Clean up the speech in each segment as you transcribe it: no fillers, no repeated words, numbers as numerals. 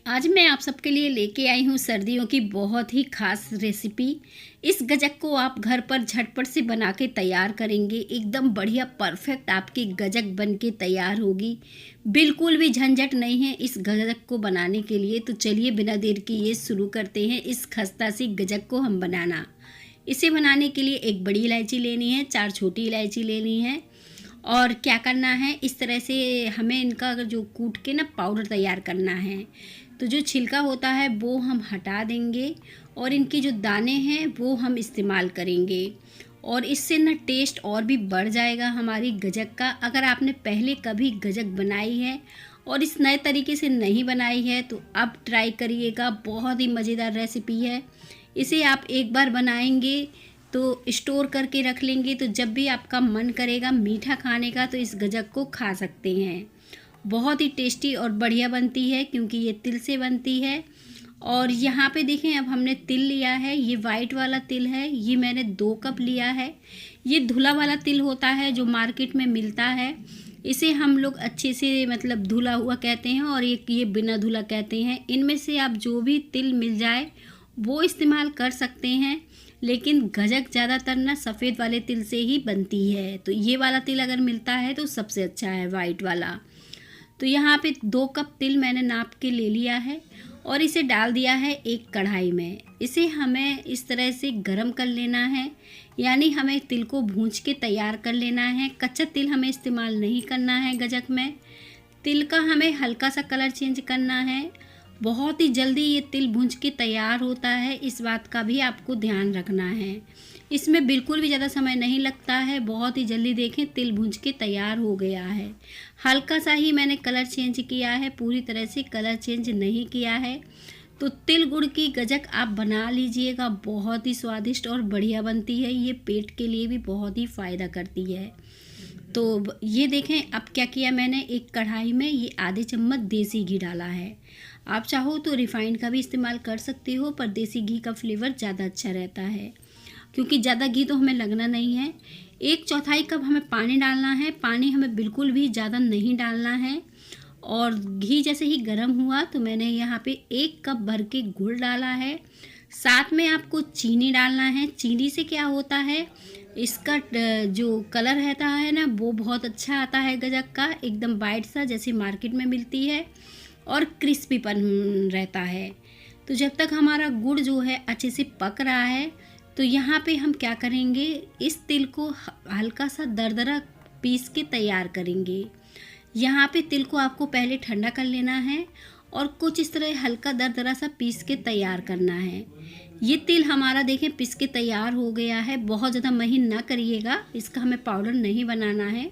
आज मैं आप सबके लिए लेके आई हूँ सर्दियों की बहुत ही ख़ास रेसिपी। इस गजक को आप घर पर झटपट से बना के तैयार करेंगे, एकदम बढ़िया परफेक्ट आपकी गजक बन के तैयार होगी। बिल्कुल भी झंझट नहीं है इस गजक को बनाने के लिए। तो चलिए बिना देर के ये शुरू करते हैं इस खस्ता सी गजक को हम बनाना। इसे बनाने के लिए एक बड़ी इलायची लेनी है, 4 छोटी इलायची लेनी है। और क्या करना है, इस तरह से हमें इनका जो कूट के ना पाउडर तैयार करना है। तो जो छिलका होता है वो हम हटा देंगे और इनके जो दाने हैं वो हम इस्तेमाल करेंगे। और इससे ना टेस्ट और भी बढ़ जाएगा हमारी गजक का। अगर आपने पहले कभी गजक बनाई है और इस नए तरीके से नहीं बनाई है तो अब ट्राई करिएगा, बहुत ही मज़ेदार रेसिपी है। इसे आप एक बार बनाएंगे तो स्टोर करके रख लेंगे, तो जब भी आपका मन करेगा मीठा खाने का तो इस गजक को खा सकते हैं। बहुत ही टेस्टी और बढ़िया बनती है क्योंकि ये तिल से बनती है। और यहाँ पे देखें, अब हमने तिल लिया है, ये वाइट वाला तिल है, ये मैंने 2 कप लिया है। ये धुला वाला तिल होता है जो मार्केट में मिलता है। इसे हम लोग अच्छे से मतलब धुला हुआ कहते हैं और एक ये बिना धुला कहते हैं। इनमें से आप जो भी तिल मिल जाए वो इस्तेमाल कर सकते हैं, लेकिन गजक ज़्यादातर ना सफ़ेद वाले तिल से ही बनती है। तो ये वाला तिल अगर मिलता है तो सबसे अच्छा है, वाइट वाला। तो यहाँ पे 2 कप तिल मैंने नाप के ले लिया है और इसे डाल दिया है एक कढ़ाई में। इसे हमें इस तरह से गरम कर लेना है, यानी हमें तिल को भूंज के तैयार कर लेना है। कच्चा तिल हमें इस्तेमाल नहीं करना है गजक में। तिल का हमें हल्का सा कलर चेंज करना है। बहुत ही जल्दी ये तिल भूंज के तैयार होता है, इस बात का भी आपको ध्यान रखना है। इसमें बिल्कुल भी ज़्यादा समय नहीं लगता है, बहुत ही जल्दी देखें तिल भूंज के तैयार हो गया है। हल्का सा ही मैंने कलर चेंज किया है, पूरी तरह से कलर चेंज नहीं किया है। तो तिल गुड़ की गजक आप बना लीजिएगा, बहुत ही स्वादिष्ट और बढ़िया बनती है। ये पेट के लिए भी बहुत ही फ़ायदा करती है। तो ये देखें, अब क्या किया मैंने, एक कढ़ाई में ये आधे चम्मच देसी घी डाला है। आप चाहो तो रिफाइंड का भी इस्तेमाल कर सकते हो, पर देसी घी का फ्लेवर ज़्यादा अच्छा रहता है क्योंकि ज़्यादा घी तो हमें लगना नहीं है। 1/4 कप हमें पानी डालना है। पानी हमें बिल्कुल भी ज़्यादा नहीं डालना है। और घी जैसे ही गर्म हुआ तो मैंने यहाँ पे 1 कप भर के गुड़ डाला है। साथ में आपको चीनी डालना है। चीनी से क्या होता है, इसका जो कलर रहता है ना वो बहुत अच्छा आता है गजक का, एकदम वाइट सा जैसे मार्केट में मिलती है और क्रिस्पीपन रहता है। तो जब तक हमारा गुड़ जो है अच्छे से पक रहा है तो यहाँ पे हम क्या करेंगे, इस तिल को हल्का सा दरदरा पीस के तैयार करेंगे। यहाँ पे तिल को आपको पहले ठंडा कर लेना है और कुछ इस तरह हल्का दरदरा सा पीस के तैयार करना है। ये तिल हमारा देखें पिस के तैयार हो गया है। बहुत ज़्यादा महीन ना करिएगा, इसका हमें पाउडर नहीं बनाना है।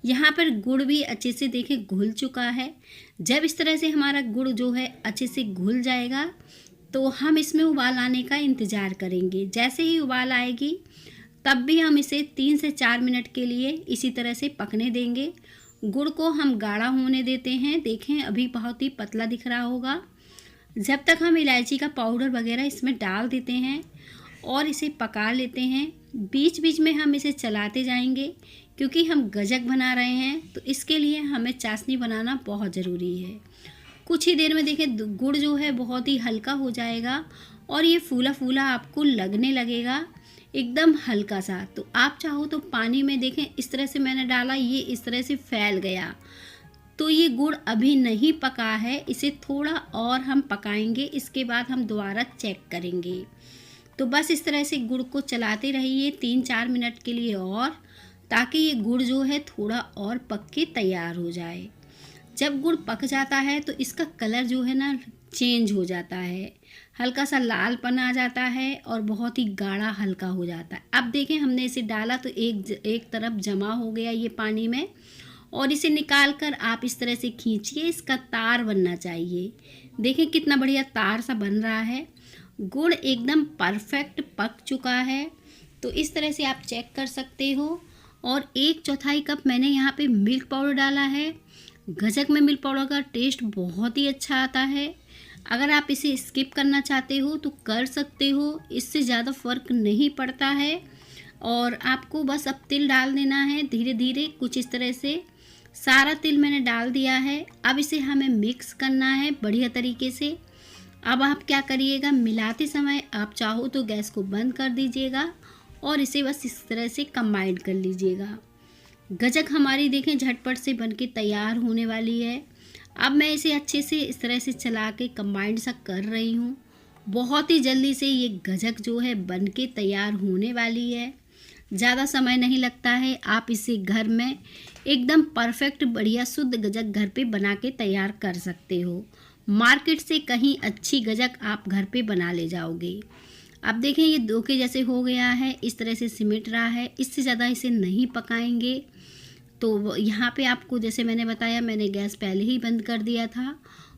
यहाँ पर गुड़ भी अच्छे से देखें घुल चुका है। जब इस तरह से हमारा गुड़ जो है अच्छे से घुल जाएगा तो हम इसमें उबाल आने का इंतज़ार करेंगे। जैसे ही उबाल आएगी तब भी हम इसे 3 से 4 मिनट के लिए इसी तरह से पकने देंगे। गुड़ को हम गाढ़ा होने देते हैं। देखें अभी बहुत ही पतला दिख रहा होगा। जब तक हम इलायची का पाउडर वगैरह इसमें डाल देते हैं और इसे पका लेते हैं। बीच बीच में हम इसे चलाते जाएंगे क्योंकि हम गजक बना रहे हैं, तो इसके लिए हमें चाशनी बनाना बहुत ज़रूरी है। कुछ ही देर में देखें गुड़ जो है बहुत ही हल्का हो जाएगा और ये फूला फूला आपको लगने लगेगा, एकदम हल्का सा। तो आप चाहो तो पानी में देखें इस तरह से मैंने डाला, ये इस तरह से फैल गया। तो ये गुड़ अभी नहीं पका है, इसे थोड़ा और हम पकाएंगे, इसके बाद हम दोबारा चेक करेंगे। तो बस इस तरह से गुड़ को चलाते रहिए 3-4 मिनट के लिए और, ताकि ये गुड़ जो है थोड़ा और पक के तैयार हो जाए। जब गुड़ पक जाता है तो इसका कलर जो है ना चेंज हो जाता है, हल्का सा लालपन आ जाता है और बहुत ही गाढ़ा हल्का हो जाता है। अब देखें हमने इसे डाला तो एक तरफ जमा हो गया ये पानी में, और इसे निकाल कर आप इस तरह से खींचिए, इसका तार बनना चाहिए। देखें कितना बढ़िया तार सा बन रहा है। गुड़ एकदम परफेक्ट पक चुका है, तो इस तरह से आप चेक कर सकते हो। और 1/4 कप मैंने यहाँ पे मिल्क पाउडर डाला है। गजक में मिल्क पाउडर का टेस्ट बहुत ही अच्छा आता है। अगर आप इसे स्किप करना चाहते हो तो कर सकते हो, इससे ज़्यादा फ़र्क नहीं पड़ता है। और आपको बस अब तिल डाल देना है धीरे धीरे, कुछ इस तरह से सारा तिल मैंने डाल दिया है। अब इसे हमें मिक्स करना है बढ़िया तरीके से। अब आप क्या करिएगा, मिलाते समय आप चाहो तो गैस को बंद कर दीजिएगा और इसे बस इस तरह से कंबाइन कर लीजिएगा। गजक हमारी देखें झटपट से बनके तैयार होने वाली है। अब मैं इसे अच्छे से इस तरह से चला के कंबाइंड सा कर रही हूँ। बहुत ही जल्दी से ये गजक जो है बनके तैयार होने वाली है। ज़्यादा समय नहीं लगता है। आप इसे घर में एकदम परफेक्ट बढ़िया शुद्ध गजक घर पे बना के तैयार कर सकते हो। मार्केट से कहीं अच्छी गजक आप घर पे बना ले जाओगे। अब देखें ये दो के जैसे हो गया है, इस तरह से सिमट रहा है। इससे ज़्यादा इसे नहीं पकाएंगे। तो यहाँ पे आपको जैसे मैंने बताया, मैंने गैस पहले ही बंद कर दिया था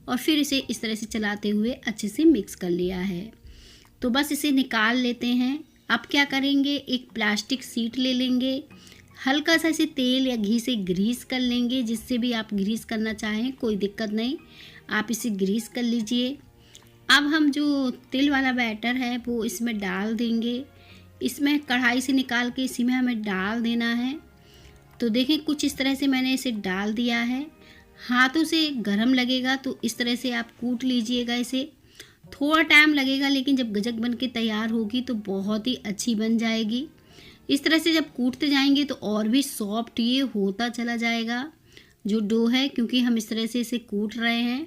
और फिर इसे इस तरह से चलाते हुए अच्छे से मिक्स कर लिया है। तो बस इसे निकाल लेते हैं। अब क्या करेंगे, एक प्लास्टिक शीट ले लेंगे, हल्का सा इसे तेल या घी से ग्रीस कर लेंगे। जिससे भी आप ग्रीस करना चाहें कोई दिक्कत नहीं, आप इसे ग्रीस कर लीजिए। अब हम जो तिल वाला बैटर है वो इसमें डाल देंगे। इसमें कढ़ाई से निकाल के इसी में हमें डाल देना है। तो देखें कुछ इस तरह से मैंने इसे डाल दिया है। हाथों से गरम लगेगा तो इस तरह से आप कूट लीजिएगा इसे। थोड़ा टाइम लगेगा लेकिन जब गजक बन के तैयार होगी तो बहुत ही अच्छी बन जाएगी। इस तरह से जब कूटते जाएंगे तो और भी सॉफ्ट ये होता चला जाएगा जो डो है, क्योंकि हम इस तरह से इसे कूट रहे हैं।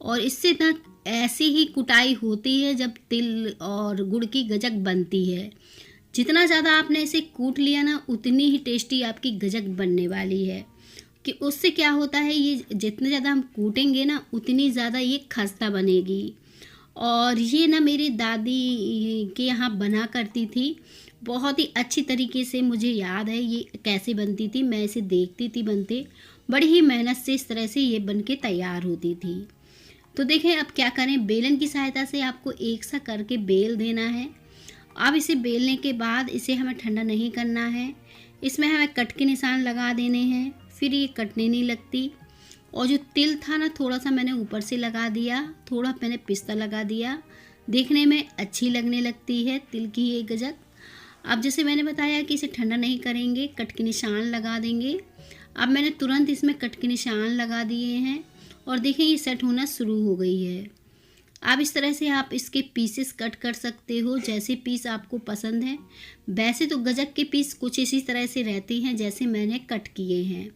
और इससे ना ऐसी ही कुटाई होती है जब तिल और गुड़ की गजक बनती है। जितना ज़्यादा आपने इसे कूट लिया ना उतनी ही टेस्टी आपकी गजक बनने वाली है। कि उससे क्या होता है, ये जितने ज़्यादा हम कूटेंगे ना उतनी ज़्यादा ये खस्ता बनेगी। और ये ना मेरी दादी के यहाँ बना करती थी, बहुत ही अच्छी तरीके से मुझे याद है ये कैसे बनती थी। मैं इसे देखती थी बनते, बड़ी ही मेहनत से इस तरह से ये बन के तैयार होती थी। तो देखें अब क्या करें, बेलन की सहायता से आपको एक सा करके बेल देना है। अब इसे बेलने के बाद इसे हमें ठंडा नहीं करना है। इसमें हमें कट के निशान लगा देने हैं, फिर ये कटने नहीं लगती। और जो तिल था ना थोड़ा सा मैंने ऊपर से लगा दिया, थोड़ा मैंने पिस्ता लगा दिया। देखने में अच्छी लगने लगती है तिल की ये गजक। अब जैसे मैंने बताया कि इसे ठंडा नहीं करेंगे, कट के निशान लगा देंगे। अब मैंने तुरंत इसमें कट के निशान लगा दिए हैं और देखें ये सेट होना शुरू हो गई है। अब इस तरह से आप इसके पीसेस कट कर सकते हो, जैसे पीस आपको पसंद है। वैसे तो गजक के पीस कुछ इसी तरह से रहते हैं जैसे मैंने कट किए हैं।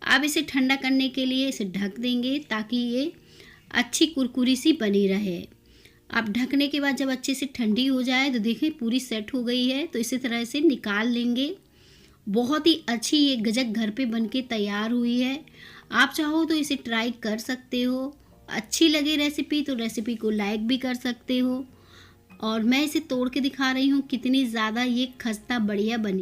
अब इसे ठंडा करने के लिए इसे ढक देंगे ताकि ये अच्छी कुरकुरी सी बनी रहे। अब ढकने के बाद जब अच्छे से ठंडी हो जाए तो देखें पूरी सेट हो गई है, तो इसी तरह से निकाल लेंगे। बहुत ही अच्छी ये गजक घर पे बनके तैयार हुई है। आप चाहो तो इसे ट्राई कर सकते हो। अच्छी लगे रेसिपी तो रेसिपी को लाइक भी कर सकते हो। और मैं इसे तोड़ के दिखा रही हूँ कितनी ज़्यादा ये खस्ता बढ़िया बनी।